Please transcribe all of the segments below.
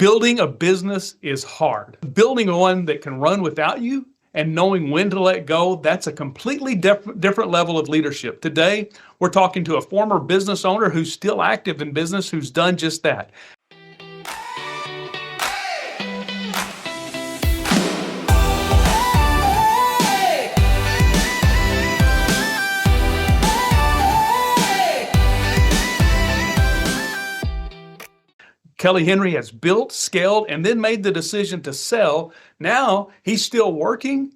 Building a business is hard. Building one that can run without you and knowing when to let go, that's a completely different level of leadership. Today, we're talking to a former business owner who's still active in business, who's done just that. Kelly Henry has built, scaled, and then made the decision to sell. Now he's still working,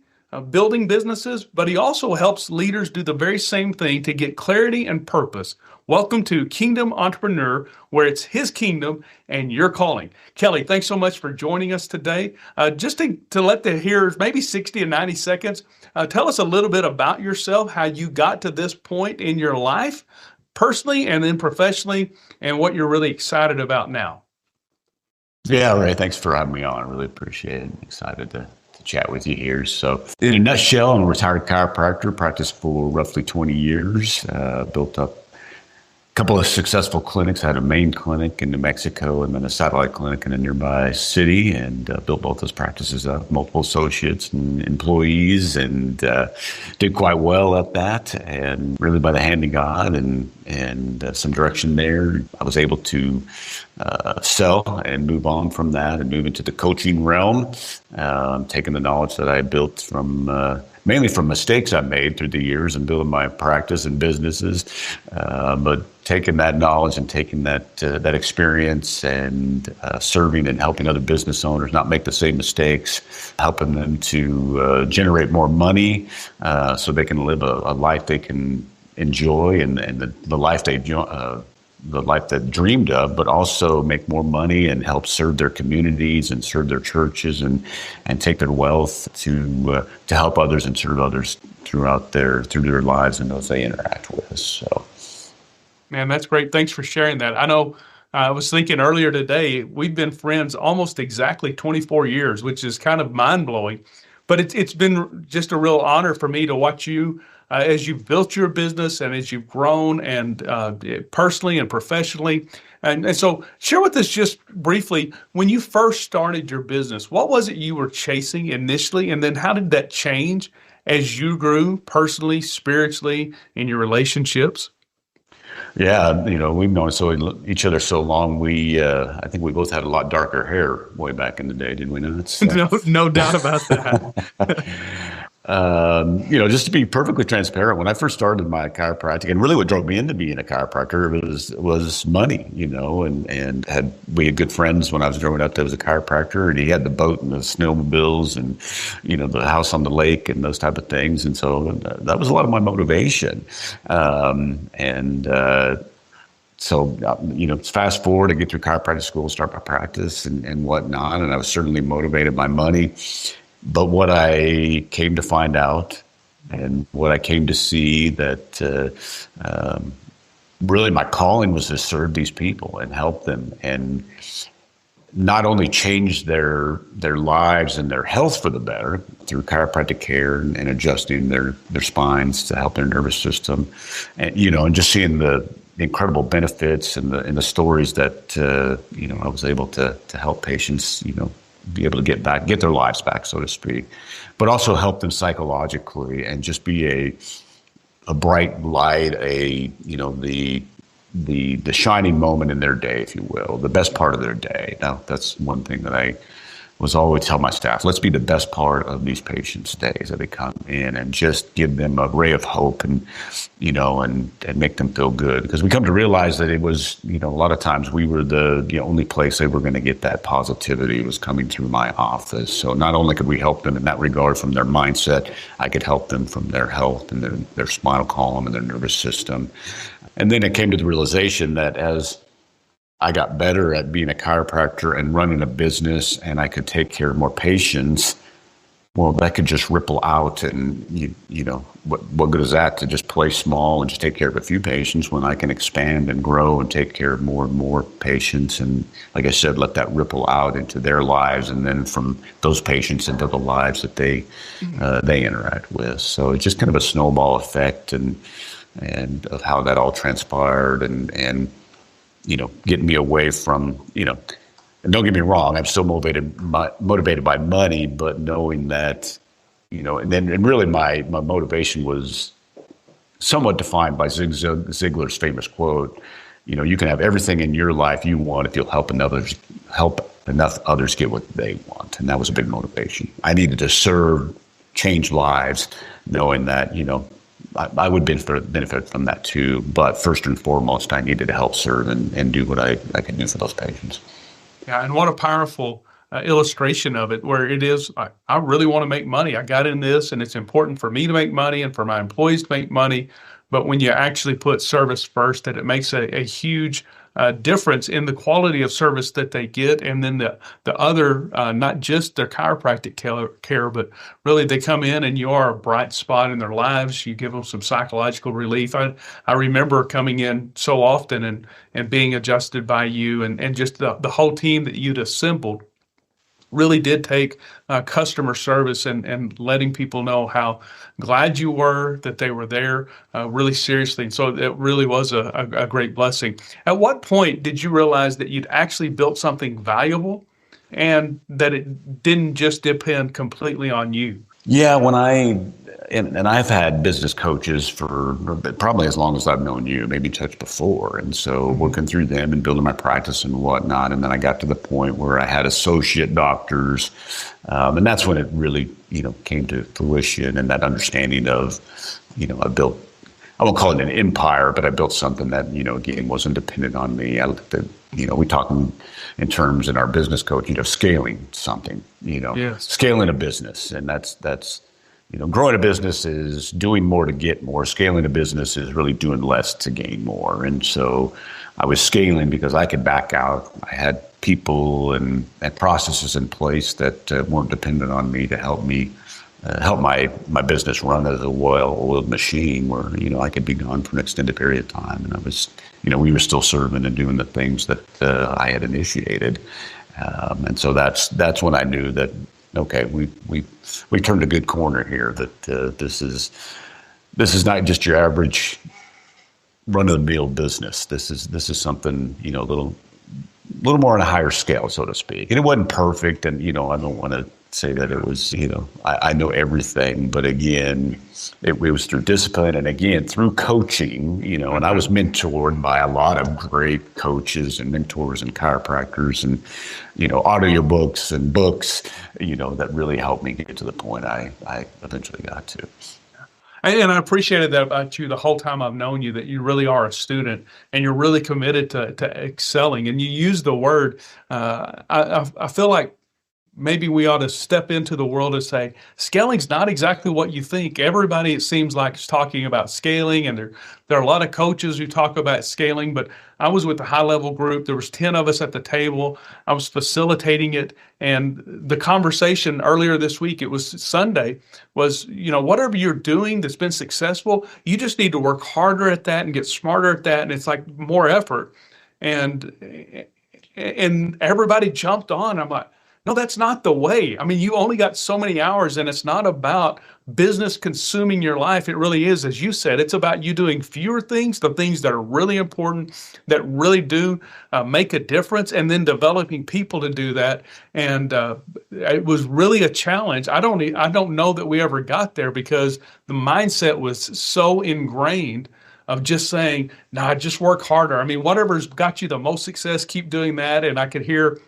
building businesses, but he also helps leaders do the very same thing to get clarity and purpose. Welcome to Kingdom Entrepreneur, where it's his kingdom and your calling. Kelly, thanks so much for joining us today. Just to let the hearers, maybe 60 to 90 seconds, tell us a little bit about yourself, how you got to this point in your life, personally and then professionally, and what you're really excited about now. Yeah, Ray, thanks for having me on. I really appreciate it. I'm excited to chat with you here. So in a nutshell, I'm a retired chiropractor, practiced for roughly 20 years, built up a couple of successful clinics. I had a main clinic in New Mexico and then a satellite clinic in a nearby city, and built both those practices up, multiple associates and employees, and did quite well at that. And really by the hand of God and some direction there, I was able to sell and move on from that and move into the coaching realm, taking the knowledge that I built from mainly from mistakes I made through the years and building my practice and businesses, but taking that knowledge and taking that experience and serving and helping other business owners not make the same mistakes, helping them to generate more money so they can live a life they can enjoy and the life they the life they dreamed of, but also make more money and help serve their communities and serve their churches and take their wealth to help others and serve others through their lives and those they interact with. So, man, that's great. Thanks for sharing that. I know I was thinking earlier today, we've been friends almost exactly 24 years, which is kind of mind blowing, but it's been just a real honor for me to watch you as you've built your business and as you've grown and personally and professionally. And so share with us just briefly, when you first started your business, what was it you were chasing initially? And then how did that change as you grew personally, spiritually, in your relationships? Yeah, we've known each other so long. I think we both had a lot darker hair way back in the day, didn't we not? So. No doubt about that. Just to be perfectly transparent, when I first started my chiropractic, and really what drove me into being a chiropractor was money, and we had good friends when I was growing up that was a chiropractor, and he had the boat and the snowmobiles and, the house on the lake and those type of things. And so that was a lot of my motivation. So, fast forward, I get through chiropractic school, start my practice and whatnot, and I was certainly motivated by money. But what I came to find out and what I came to see that really my calling was to serve these people and help them and not only change their lives and their health for the better through chiropractic care and adjusting their spines to help their nervous system, and just seeing the incredible benefits and the stories that I was able to help patients be able to get their lives back, so to speak, but also help them psychologically and just be a bright light, the shining moment in their day, if you will, the best part of their day. Now, that's one thing that I was always tell my staff, let's be the best part of these patients' days that they come in and just give them a ray of hope and make them feel good. Because we come to realize that it was, a lot of times we were the only place they were going to get that positivity was coming through my office. So not only could we help them in that regard from their mindset, I could help them from their health and their spinal column and their nervous system. And then it came to the realization that as I got better at being a chiropractor and running a business and I could take care of more patients, well, that could just ripple out. And, what good is that to just play small and just take care of a few patients when I can expand and grow and take care of more and more patients? And like I said, let that ripple out into their lives and then from those patients into the lives that they interact with. So it's just kind of a snowball effect and of how that all transpired and getting me away from, And don't get me wrong, I'm still motivated by money, but knowing that, and really my motivation was somewhat defined by Zig Ziglar's famous quote, you can have everything in your life you want if you'll help enough others get what they want. And that was a big motivation. I needed to serve, change lives, knowing that, I would benefit from that too. But first and foremost, I needed to help serve and do what I could do for those patients. Yeah, and what a powerful illustration of it, where it is, I really want to make money. I got in this, and it's important for me to make money and for my employees to make money. But when you actually put service first, that it makes a huge difference in the quality of service that they get. And then the other, not just their chiropractic care, but really they come in and you are a bright spot in their lives. You give them some psychological relief. I remember coming in so often and being adjusted by you and just the whole team that you'd assembled really did take customer service and letting people know how glad you were that they were there really seriously. And so it really was a great blessing. At what point did you realize that you'd actually built something valuable and that it didn't just depend completely on you? Yeah, and I've had business coaches for probably as long as I've known you, maybe touched before. And so working through them and building my practice and whatnot. And then I got to the point where I had associate doctors. And that's when it really, came to fruition and that understanding of, I won't call it an empire, but I built something that, again, wasn't dependent on me. We talk in terms in our business coaching of scaling something, Yes. Scaling a business. And that's growing a business is doing more to get more. Scaling a business is really doing less to gain more. And so I was scaling because I could back out. I had people and processes in place that weren't dependent on me to help my business run as a well-oiled machine where, I could be gone for an extended period of time. And I was, we were still serving and doing the things that I had initiated. And so that's when I knew that, okay, we turned a good corner here, that this is not just your average run-of-the-mill business. This is something, a little more on a higher scale, so to speak. And it wasn't perfect, and, I don't want to say that it was, I know everything, but again, it was through discipline and again, through coaching, and I was mentored by a lot of great coaches and mentors and chiropractors and, audiobooks and books, that really helped me get to the point I eventually got to. And I appreciated that about you the whole time I've known you, that you really are a student and you're really committed to excelling. And you use the word, I feel like maybe we ought to step into the world and say, scaling's not exactly what you think. Everybody, it seems like, is talking about scaling, and there are a lot of coaches who talk about scaling, but I was with the high-level group. There was 10 of us at the table. I was facilitating it, and the conversation earlier this week, it was Sunday, was, whatever you're doing that's been successful, you just need to work harder at that and get smarter at that, and it's like more effort. And everybody jumped on. I'm like, no, that's not the way. I mean, you only got so many hours, and it's not about business consuming your life. It really is, as you said, it's about you doing fewer things, the things that are really important, that really do make a difference, and then developing people to do that. And it was really a challenge. I don't know that we ever got there because the mindset was so ingrained of just saying, nah, just work harder. I mean, whatever's got you the most success, keep doing that. And I could hear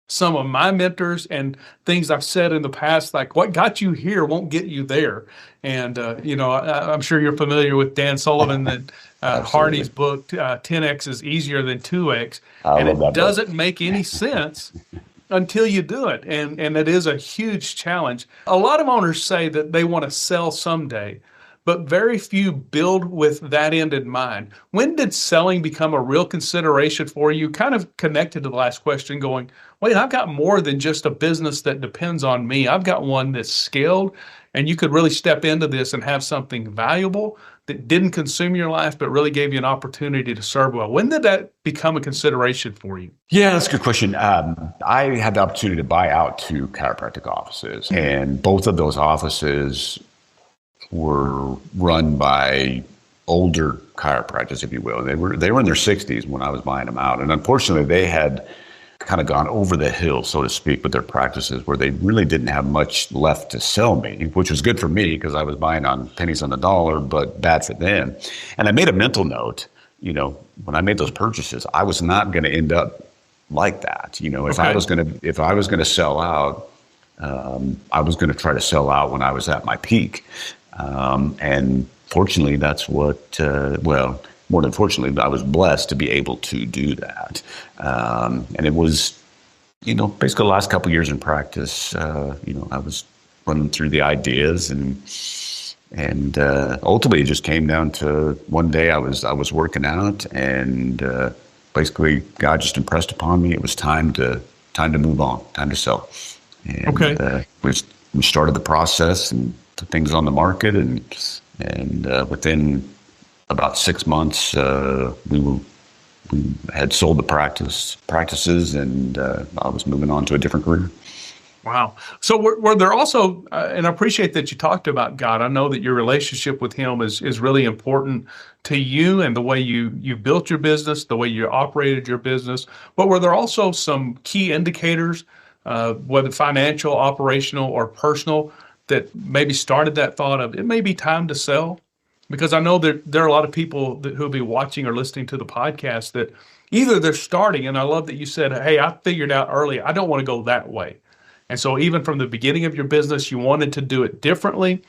some of my mentors and things I've said in the past, like what got you here won't get you there. And, I'm sure you're familiar with Dan Sullivan, that Hardy's book, 10X is easier than 2X. And it doesn't make any sense until you do it. And it is a huge challenge. A lot of owners say that they want to sell someday, but very few build with that end in mind. When did selling become a real consideration for you? Kind of connected to the last question, going, wait, I've got more than just a business that depends on me. I've got one that's scaled, and you could really step into this and have something valuable that didn't consume your life, but really gave you an opportunity to serve well. When did that become a consideration for you? Yeah, that's a good question. I had the opportunity to buy out 2 chiropractic offices, and both of those offices were run by older chiropractors, if you will. They were in their 60s when I was buying them out. And unfortunately, they had kind of gone over the hill, so to speak, with their practices, where they really didn't have much left to sell me, which was good for me because I was buying on pennies on the dollar, but bad for them. And I made a mental note, when I made those purchases, I was not going to end up like that. If I was going to sell out, I was going to try to sell out when I was at my peak. And fortunately, that's what, more than fortunately, I was blessed to be able to do that. And it was, basically the last couple of years in practice, I was running through the ideas and ultimately it just came down to one day I was working out and basically God just impressed upon me it was time to move on, time to sell. And we started the process and put things on the market and within about 6 months we had sold the practices and I was moving on to a different career. Wow. So were there also, and I appreciate that you talked about God. I know that your relationship with him is really important to you and the way you built your business, the way you operated your business. But were there also some key indicators, whether financial, operational, or personal, that maybe started that thought of it may be time to sell? Because I know that there are a lot of people who'll be watching or listening to the podcast that either they're starting, and I love that you said, hey, I figured out early, I don't want to go that way. And so even from the beginning of your business, you wanted to do it differently,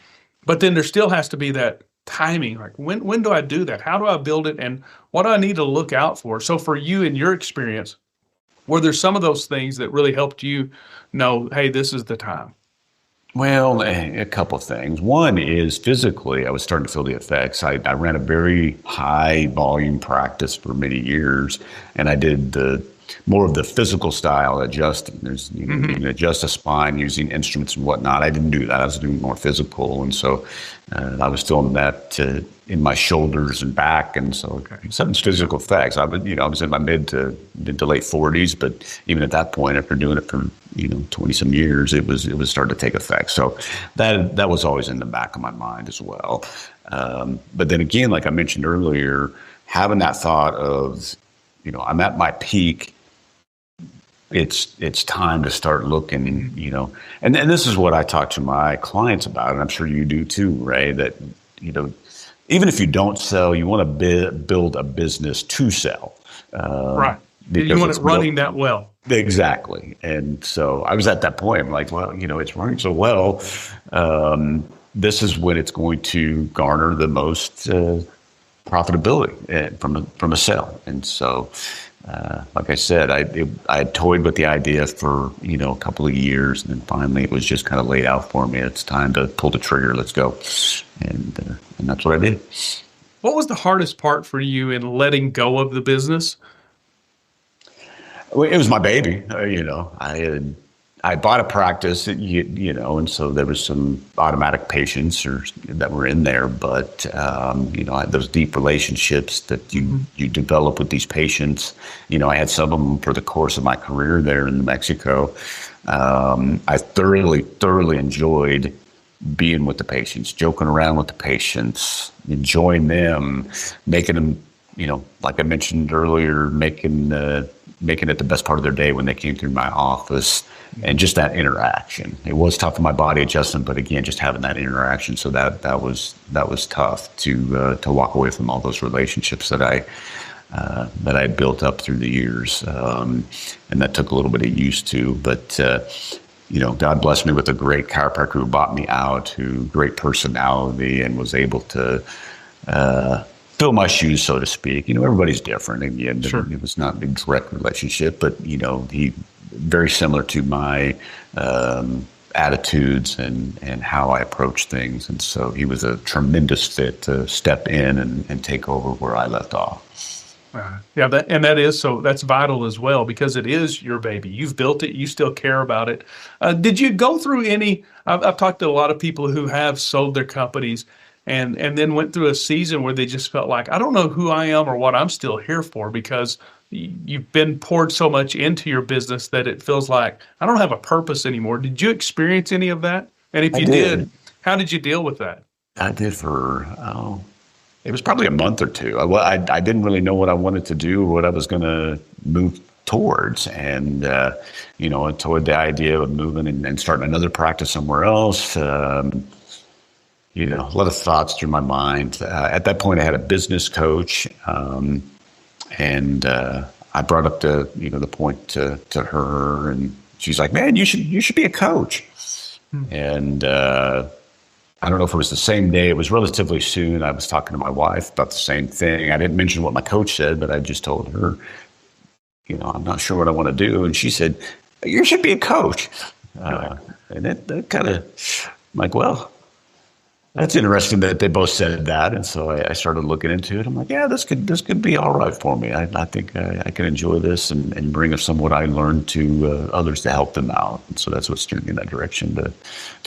but then there still has to be that timing. Like when do I do that? How do I build it? And what do I need to look out for? So for you, in your experience, were there some of those things that really helped you know, hey, this is the time? Well, a couple of things. One is physically, I was starting to feel the effects. I ran a very high volume practice for many years, and I did more of the physical style adjusting. There's you can adjust the spine using instruments and whatnot. I didn't do that. I was doing more physical, and so I was feeling that in my shoulders and back, and so some physical effects. I was in my mid to late 40s, but even at that point, after doing it for 20 some years, it was starting to take effect. So that was always in the back of my mind as well. But then again, like I mentioned earlier, having that thought of I'm at my peak. It's time to start looking, and this is what I talk to my clients about, and I'm sure you do too, Ray, that, even if you don't sell, you want to build a business to sell. Right. You want it running that well. Exactly. And so I was at that point. I'm like, well, it's running so well. This is when it's going to garner the most profitability from a sale. And so, like I said, I had toyed with the idea for a couple of years, and then finally it was just kind of laid out for me. It's time to pull the trigger. Let's go, and that's what I did. What was the hardest part for you in letting go of the business? Well, it was my baby. I bought a practice, and so there was some automatic patients that were in there. But, I had those deep relationships that you develop with these patients. I had some of them for the course of my career there in New Mexico. I thoroughly enjoyed being with the patients, joking around with the patients, enjoying them, making them, like I mentioned earlier, making it the best part of their day when they came through my office, and just that interaction. It was tough for my body adjustment, but again, just having that interaction. So that was tough to walk away from all those relationships that I had built up through the years, and that took a little bit of use to. But God blessed me with a great chiropractor who bought me out, great personality, and was able to fill my shoes, so to speak. Everybody's different. Again, sure. It was not a direct relationship, but he very similar to my attitudes and how I approach things. And so he was a tremendous fit to step in and take over where I left off. That's vital as well, because it is your baby. You've built it. You still care about it. Did you go through any? I've talked to a lot of people who have sold their companies and then went through a season where they just felt like, I don't know who I am or what I'm still here for, because you've been poured so much into your business that it feels like I don't have a purpose anymore. Did you experience any of that? And if you did, how did you deal with that? I did for, it was probably a month or two. I didn't really know what I wanted to do or what I was going to move towards. And, and toward the idea of moving and starting another practice somewhere else. A lot of thoughts through my mind. At that point, I had a business coach, and I brought up the point to her, and she's like, "Man, you should be a coach." And I don't know if it was the same day. It was relatively soon. I was talking to my wife about the same thing. I didn't mention what my coach said, but I just told her, I'm not sure what I want to do. And she said, "You should be a coach." And that kind of, like, well, that's interesting that they both said that. And so I started looking into it. I'm like, yeah, this could be all right for me. I think I can enjoy this and bring some what I learned to others to help them out. And so that's what steered me in that direction to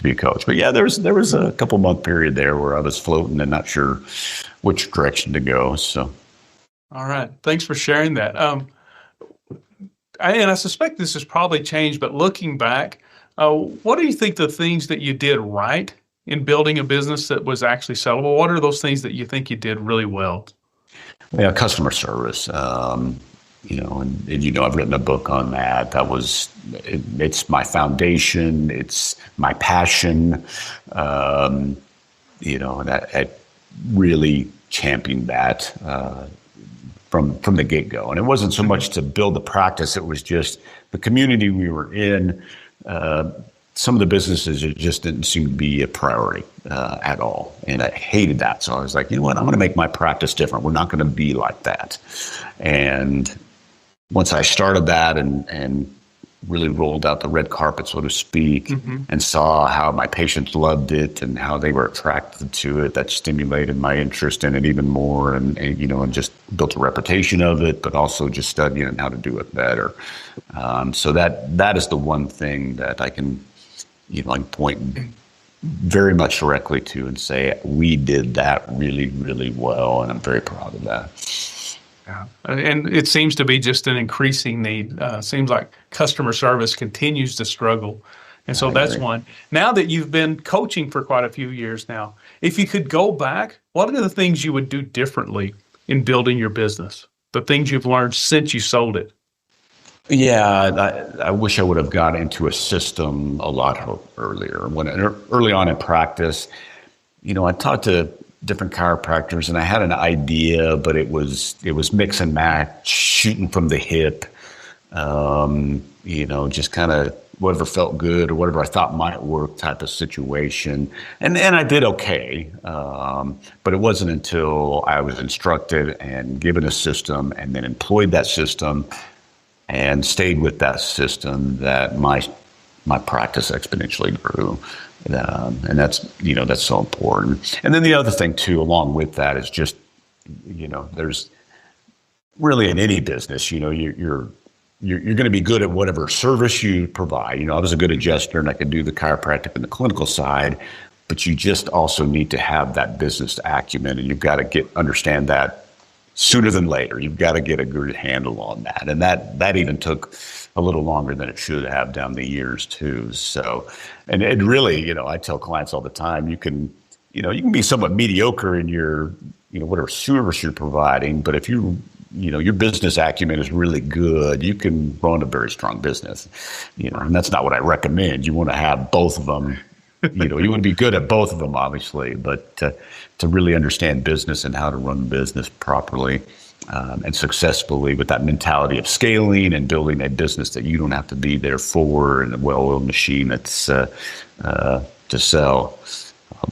be a coach. But yeah, there was a couple month period there where I was floating and not sure which direction to go. So, all right, thanks for sharing that. And I suspect this has probably changed, but looking back, what do you think the things that you did right in building a business that was actually sellable? What are those things that you think you did really well? Yeah, customer service. And I've written a book on that. It's my foundation. It's my passion. And I really championed that from the get-go. And it wasn't so much to build the practice. It was just the community we were in. Some of the businesses, it just didn't seem to be a priority at all. And I hated that. So I was like, you know what, I'm going to make my practice different. We're not going to be like that. And once I started that and really rolled out the red carpet, so to speak, and saw how my patients loved it and how they were attracted to it, that stimulated my interest in it even more, and just built a reputation of it, but also just studying how to do it better. So that is the one thing that I can point very much directly to and say, we did that really, really well, and I'm very proud of that. Yeah. And it seems to be just an increasing need. Seems like customer service continues to struggle. And so that's one. Now that you've been coaching for quite a few years now, if you could go back, what are the things you would do differently in building your business? The things you've learned since you sold it? Yeah, I wish I would have got into a system a lot earlier. Early on in practice, I talked to different chiropractors, and I had an idea, but it was mix and match, shooting from the hip. Just kind of whatever felt good or whatever I thought might work type of situation. And I did okay, but it wasn't until I was instructed and given a system and then employed that system and stayed with that system that my practice exponentially grew. And that's so important. And then the other thing too, along with that, is just, there's really in any business, you're going to be good at whatever service you provide. I was a good adjuster and I could do the chiropractic and the clinical side, but you just also need to have that business acumen, and you've got to understand that sooner than later. You've got to get a good handle on that. And that even took a little longer than it should have down the years too. So, and it really, I tell clients all the time, you can be somewhat mediocre in your, whatever service you're providing, but if your business acumen is really good, you can run a very strong business, and that's not what I recommend. You want to have both of them. You want to be good at both of them, obviously, but to really understand business and how to run business properly and successfully with that mentality of scaling and building a business that you don't have to be there for, and a well-oiled machine that's to sell.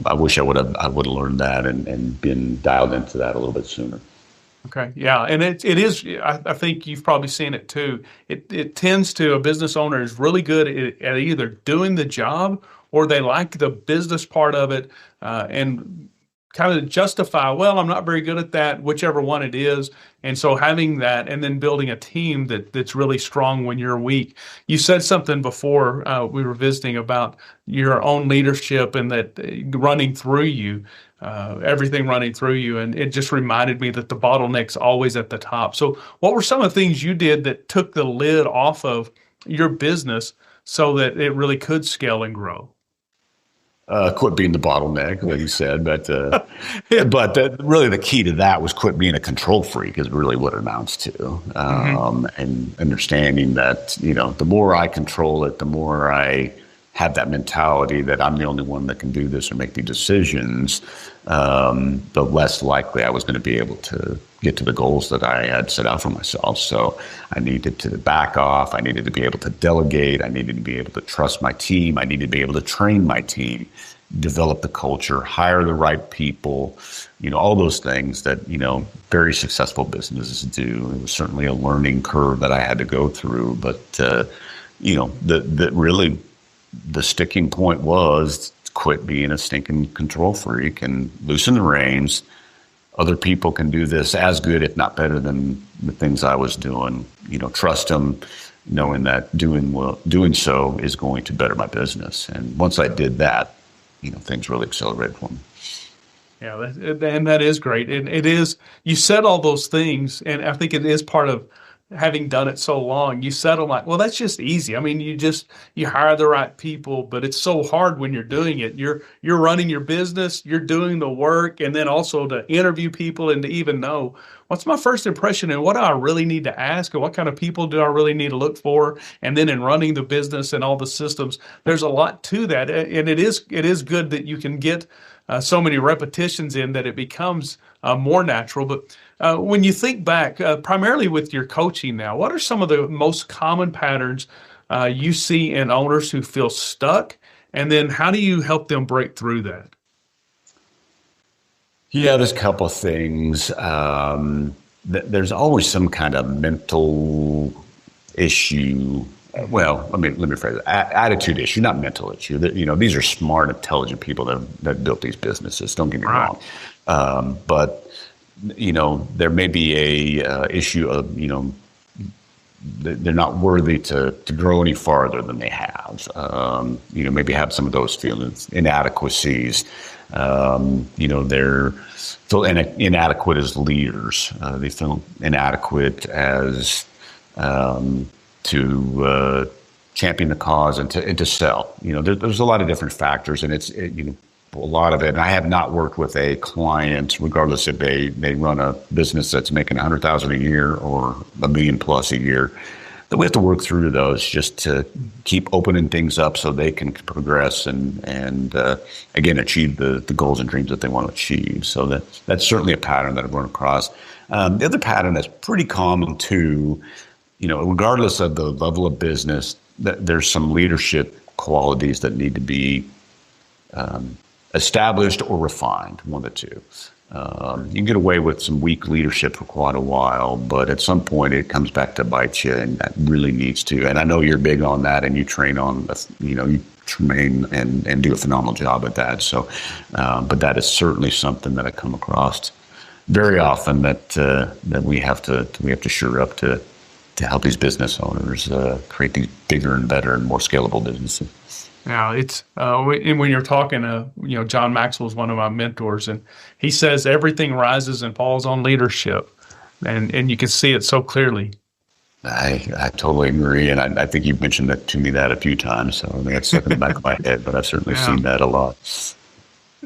I wish I would have learned that and been dialed into that a little bit sooner. Okay. Yeah. And it is, I think you've probably seen it too. It tends to, a business owner is really good at either doing the job or they like the business part of it, and kind of justify, well, I'm not very good at that, whichever one it is. And so having that and then building a team that's really strong when you're weak. You said something before we were visiting about your own leadership and that running through you, everything running through you. And it just reminded me that the bottleneck's always at the top. So what were some of the things you did that took the lid off of your business so that it really could scale and grow? Quit being the bottleneck, like you said, Yeah. really the key to that was quit being a control freak is really what it amounts to, Hmm. and understanding that the more I control it, the more I have that mentality that I'm the only one that can do this or make the decisions, the less likely I was going to be able to get to the goals that I had set out for myself. So I needed to back off. I needed to be able to delegate. I needed to be able to trust my team. I needed to be able to train my team, develop the culture, hire the right people, all those things that, very successful businesses do. It was certainly a learning curve that I had to go through, but, really the sticking point was quit being a stinking control freak and loosen the reins. Other people can do this as good, if not better, than the things I was doing. Trust them, knowing that doing so is going to better my business. And once I did that, things really accelerated for me. Yeah, and that is great. And it is, you said all those things, and I think it is part of having done it so long. You settle like, well, that's just easy. I mean, you hire the right people, but it's so hard when you're doing it. You're running your business, you're doing the work, and then also to interview people and to even know what's my first impression and what do I really need to ask and what kind of people do I really need to look for. And then in running the business and all the systems, there's a lot to that. And it is good that you can get so many repetitions in that it becomes more natural. But when you think back, primarily with your coaching now, what are some of the most common patterns you see in owners who feel stuck? And then how do you help them break through that? Yeah, there's a couple of things. There's always some kind of mental issue. Well, let me phrase it. Attitude issue, not mental issue. These are smart, intelligent people that built these businesses. Don't get me Right. wrong, but there may be a issue of they're not worthy to grow any farther than they have. Maybe have some of those feelings, inadequacies. They're feel inadequate as leaders. They feel inadequate as to champion the cause and to sell. There's a lot of different factors, and a lot of it. And I have not worked with a client, regardless if they run a business that's making $100,000 a year or $1 million plus a year, that we have to work through those just to keep opening things up so they can progress and again achieve the goals and dreams that they want to achieve. So that's certainly a pattern that I've run across. The other pattern that's pretty common too, regardless of the level of business, there's some leadership qualities that need to be established or refined, one of the two. You can get away with some weak leadership for quite a while, but at some point it comes back to bite you, and that really needs to. And I know you're big on that, and you train you train and do a phenomenal job at that. So, but that is certainly something that I come across very often that we have to shore up to help these business owners create these bigger and better and more scalable businesses. Now it's and when you're talking, John Maxwell is one of my mentors, and he says everything rises and falls on leadership, and you can see it so clearly. I totally agree, and I think you've mentioned that to me that a few times, so I think that's stuck in the back of my head. But I've certainly Yeah. seen that a lot.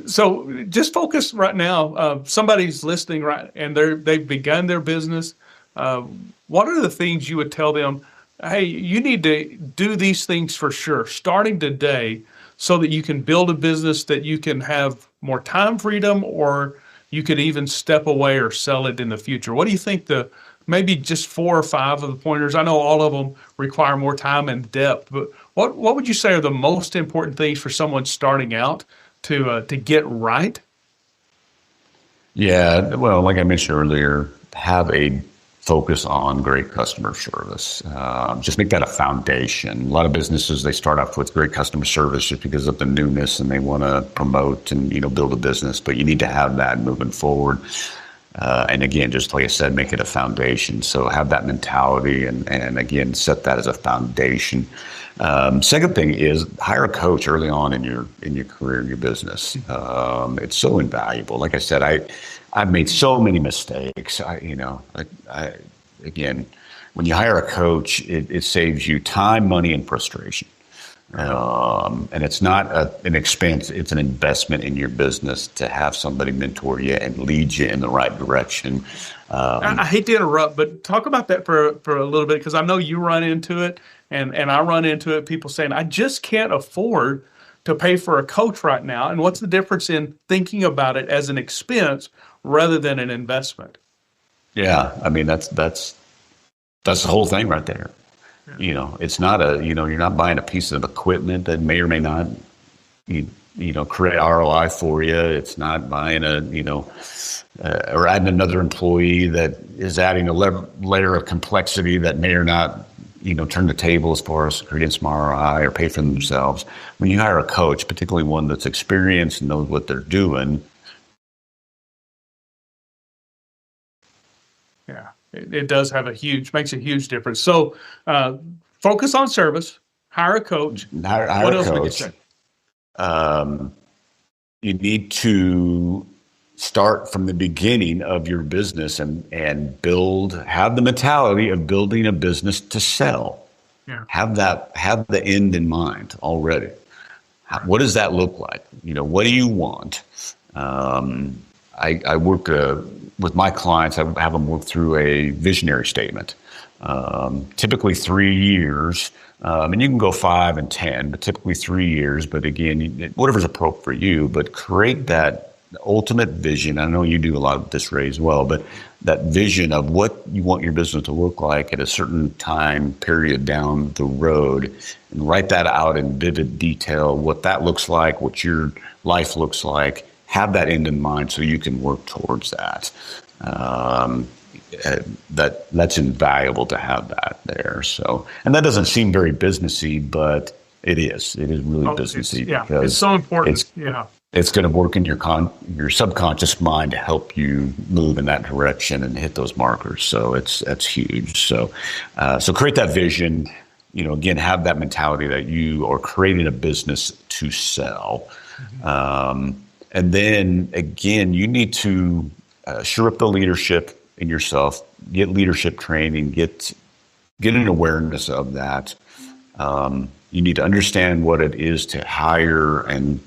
So just focus right now. Somebody's listening, right, and they've begun their business. What are the things you would tell them? Hey, you need to do these things for sure, starting today, so that you can build a business that you can have more time freedom, or you could even step away or sell it in the future. What do you think maybe just 4 or 5 of the pointers? I know all of them require more time and depth, but what would you say are the most important things for someone starting out to get right? Yeah, well, like I mentioned earlier, have a focus on great customer service. Just make that a foundation. A lot of businesses, they start off with great customer service just because of the newness and they want to promote and build a business, but you need to have that moving forward. And again, just like I said, make it a foundation. So have that mentality and again, set that as a foundation. Second thing is hire a coach early on in your career, in your business. It's so invaluable. Like I said, I've made so many mistakes. Again, when you hire a coach, it saves you time, money, and frustration. And it's not an expense, it's an investment in your business to have somebody mentor you and lead you in the right direction. I hate to interrupt, but talk about that for a little bit, because I know you run into it, and I run into it. People saying, I just can't afford to pay for a coach right now. And what's the difference in thinking about it as an expense rather than an investment? Yeah, I mean that's the whole thing right there. It's not you're not buying a piece of equipment that may or may not create ROI for you. It's not buying or adding another employee that is adding a layer of complexity that may or not turn the table as far as creating some ROI or pay for themselves. When you hire a coach, particularly one that's experienced and knows what they're doing. Yeah, it does have makes a huge difference. So focus on service, hire a coach. Hire What a else would you coach. say? You need to start from the beginning of your business and have the mentality of building a business to sell. Yeah. Have the end in mind already. What does that look like? What do you want? I work with my clients. I have them work through a visionary statement. Typically 3 years, and you can go 5 and 10, but typically 3 years. But again, whatever's appropriate for you. But create that ultimate vision. I know you do a lot of this, Ray, as well. But that vision of what you want your business to look like at a certain time period down the road, and write that out in vivid detail. What that looks like, what your life looks like. Have that end in mind so you can work towards that. That's invaluable to have that there. So, and that doesn't seem very businessy, but it is. It is really businessy. Because it's so important. It's going to work in your subconscious mind to help you move in that direction and hit those markers. So that's huge. So create that vision. Again, have that mentality that you are creating a business to sell. Mm-hmm. And then again, you need to shore up the leadership in yourself, get leadership training, get an awareness of that. You need to understand what it is to hire and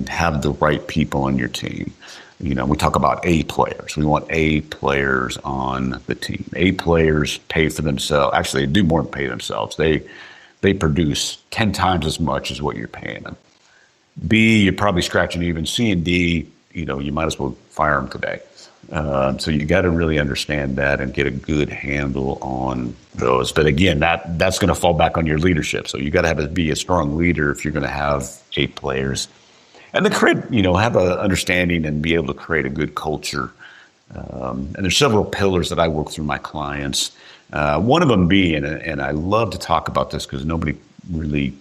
have the right people on your team. We talk about A players. We want A players on the team. A players pay for themselves. Actually, they do more than pay themselves. They produce 10 times as much as what you're paying them. B, you're probably scratching even. C and D, you might as well fire them today. So you got to really understand that and get a good handle on those. But again, that's going to fall back on your leadership. So you got to be a strong leader if you're going to have 8 players, and then have an understanding and be able to create a good culture. And there's several pillars that I work through my clients. One of them being, and I love to talk about this because nobody really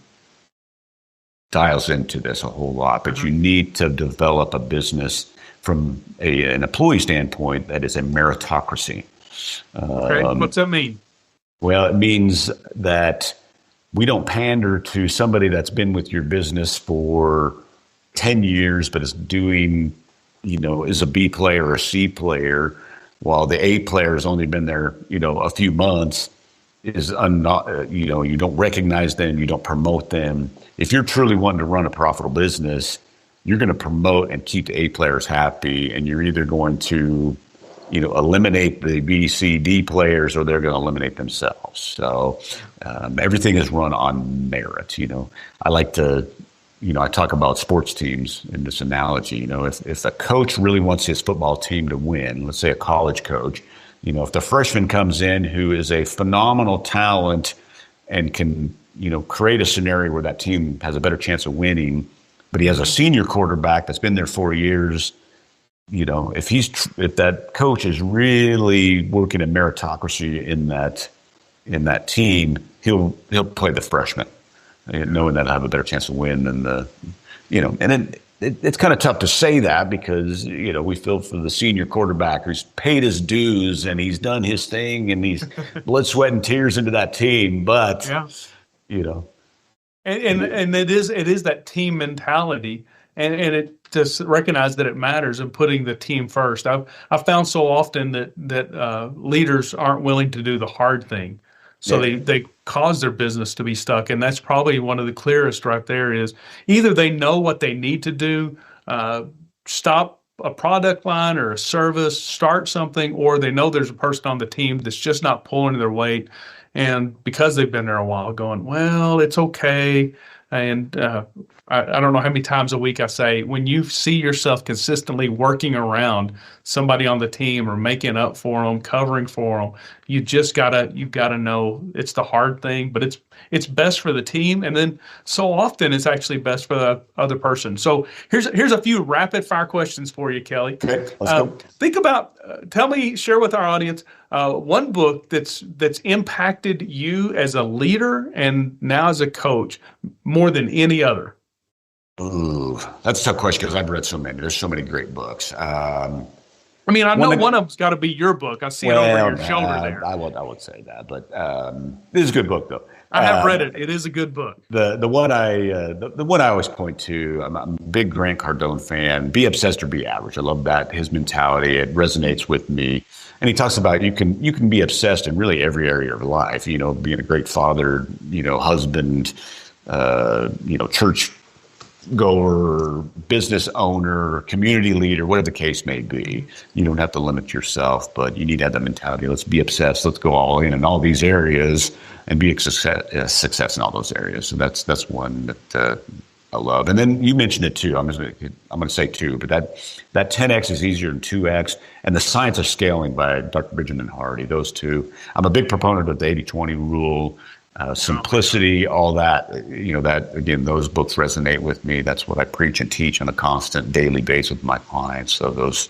dials into this a whole lot, but you need to develop a business from an employee standpoint that is a meritocracy. Okay. What's that mean? Well, it means that we don't pander to somebody that's been with your business for 10 years, but is doing, is a B player or a C player, while the A player has only been there, a few months. You don't recognize them, you don't promote them. If you're truly wanting to run a profitable business, you're going to promote and keep the A players happy, and you're either going to, eliminate the B, C, D players, or they're going to eliminate themselves. So everything is run on merit. I like to, I talk about sports teams in this analogy. If a coach really wants his football team to win, let's say a college coach, if the freshman comes in who is a phenomenal talent and can, create a scenario where that team has a better chance of winning, but he has a senior quarterback that's been there 4 years, if that coach is really working in meritocracy in that team, he'll play the freshman, knowing that I have a better chance of win than and then it's kind of tough to say that because, we feel for the senior quarterback who's paid his dues and he's done his thing and he's blood, sweat, and tears into that team. But, And it is that team mentality, and it just recognize that it matters and putting the team first. I've found so often that leaders aren't willing to do the hard thing. So Yeah. they cause their business to be stuck. And that's probably one of the clearest right there is either they know what they need to do, stop a product line or a service, start something, or they know there's a person on the team that's just not pulling their weight. And because they've been there a while, going, well, it's okay. And I don't know how many times a week I say, when you see yourself consistently working around somebody on the team or making up for them, covering for them, you've gotta know it's the hard thing, but it's best for the team. And then so often it's actually best for the other person. So here's a few rapid fire questions for you, Kelly. Okay, let's go. Think about, share with our audience one book that's impacted you as a leader and now as a coach more than any other. Ooh, that's a tough question because I've read so many. There's so many great books. I mean, I know one of them's got to be your book. I see it over your shoulder there. I would say that, but this is a good book though. I have read it. It is a good book. The one I always point to. I'm a big Grant Cardone fan. Be obsessed or be average. I love that, his mentality. It resonates with me. And he talks about you can be obsessed in really every area of life. You know, being a great father, you know, husband, you know, church goer, business owner, community leader, whatever the case may be. You don't have to limit yourself, but you need to have that mentality. Let's be obsessed. Let's go all in all these areas and be a success in all those areas. So that's one that I love. And then you mentioned it too. I'm going to say two, but that 10X is easier than 2X, and the science of scaling by Dr. Benjamin Hardy. Those two. I'm a big proponent of the 80-20 rule. Simplicity, all that, you know, that again, those books resonate with me. That's what I preach and teach on a constant daily basis with my clients. So those,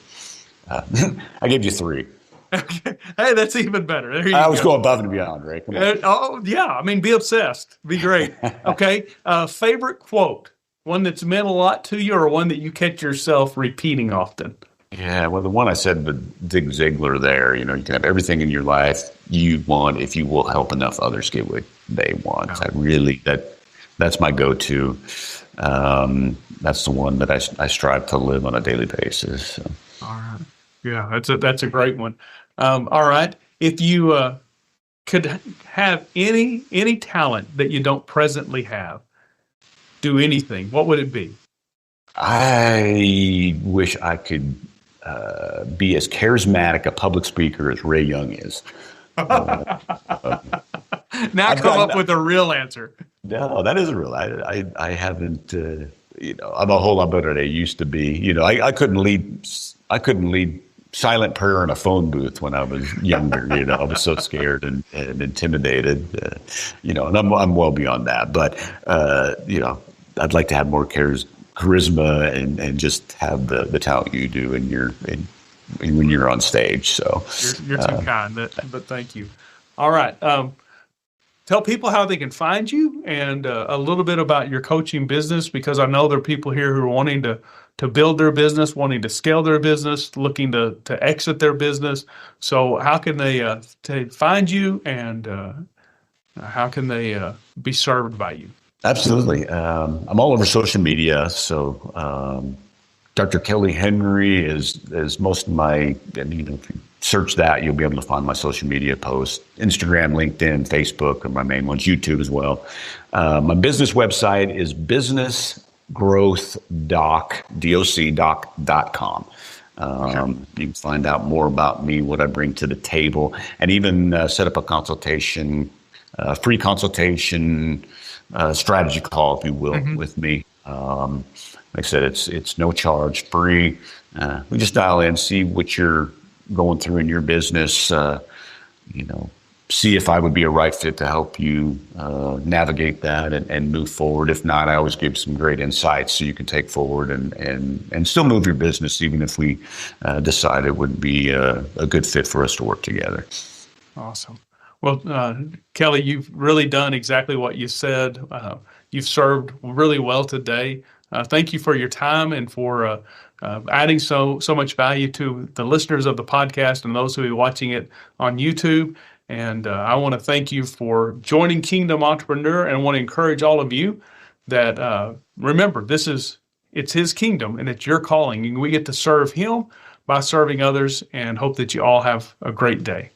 I gave you three. Okay. Hey, that's even better. There you I go. always go above and beyond, Ray. Come on. Oh, yeah. I mean, be obsessed. Be great. Okay. Favorite quote, one that's meant a lot to you or one that you catch yourself repeating often? Yeah, well, the one I said with Zig Ziglar there, you know, you can have everything in your life you want if you will help enough others get what they want. Oh. That's my go-to. That's the one that I strive to live on a daily basis. So. All right. Yeah, that's a great one. All right. If you could have any talent that you don't presently have, do anything, what would it be? I wish I could be as charismatic a public speaker as Ray Young is. Now come up with a real answer. No, that is real. I haven't. You know, I'm a whole lot better than I used to be. You know, I couldn't lead silent prayer in a phone booth when I was younger. You know, I was so scared and intimidated. You know, and I'm well beyond that. But you know, I'd like to have more charisma and just have the talent you do when you're on stage. So you're too kind, but thank you. All right. Tell people how they can find you and a little bit about your coaching business, because I know there are people here who are wanting to build their business, wanting to scale their business, looking to exit their business. So how can they find you and how can they be served by you? Absolutely. I'm all over social media. So Dr. Kelly Henry is most of my, you know, if you search that, you'll be able to find my social media posts, Instagram, LinkedIn, Facebook are my main ones, YouTube as well. My business website is businessgrowthdoc.com. You can find out more about me, what I bring to the table, and even set up a consultation, free consultation, strategy call, if you will, with me. Like I said, it's no charge, free. We just dial in, see what you're going through in your business, you know, see if I would be a right fit to help you navigate that and move forward. If not, I always give some great insights so you can take forward and still move your business, even if we decide it would be a good fit for us to work together. Awesome. Well, Kelly, you've really done exactly what you said. You've served really well today. Thank you for your time and for adding so much value to the listeners of the podcast and those who are watching it on YouTube. And I want to thank you for joining Kingdom Entrepreneur, and want to encourage all of you that remember, it's His kingdom and it's your calling, and we get to serve Him by serving others, and hope that you all have a great day.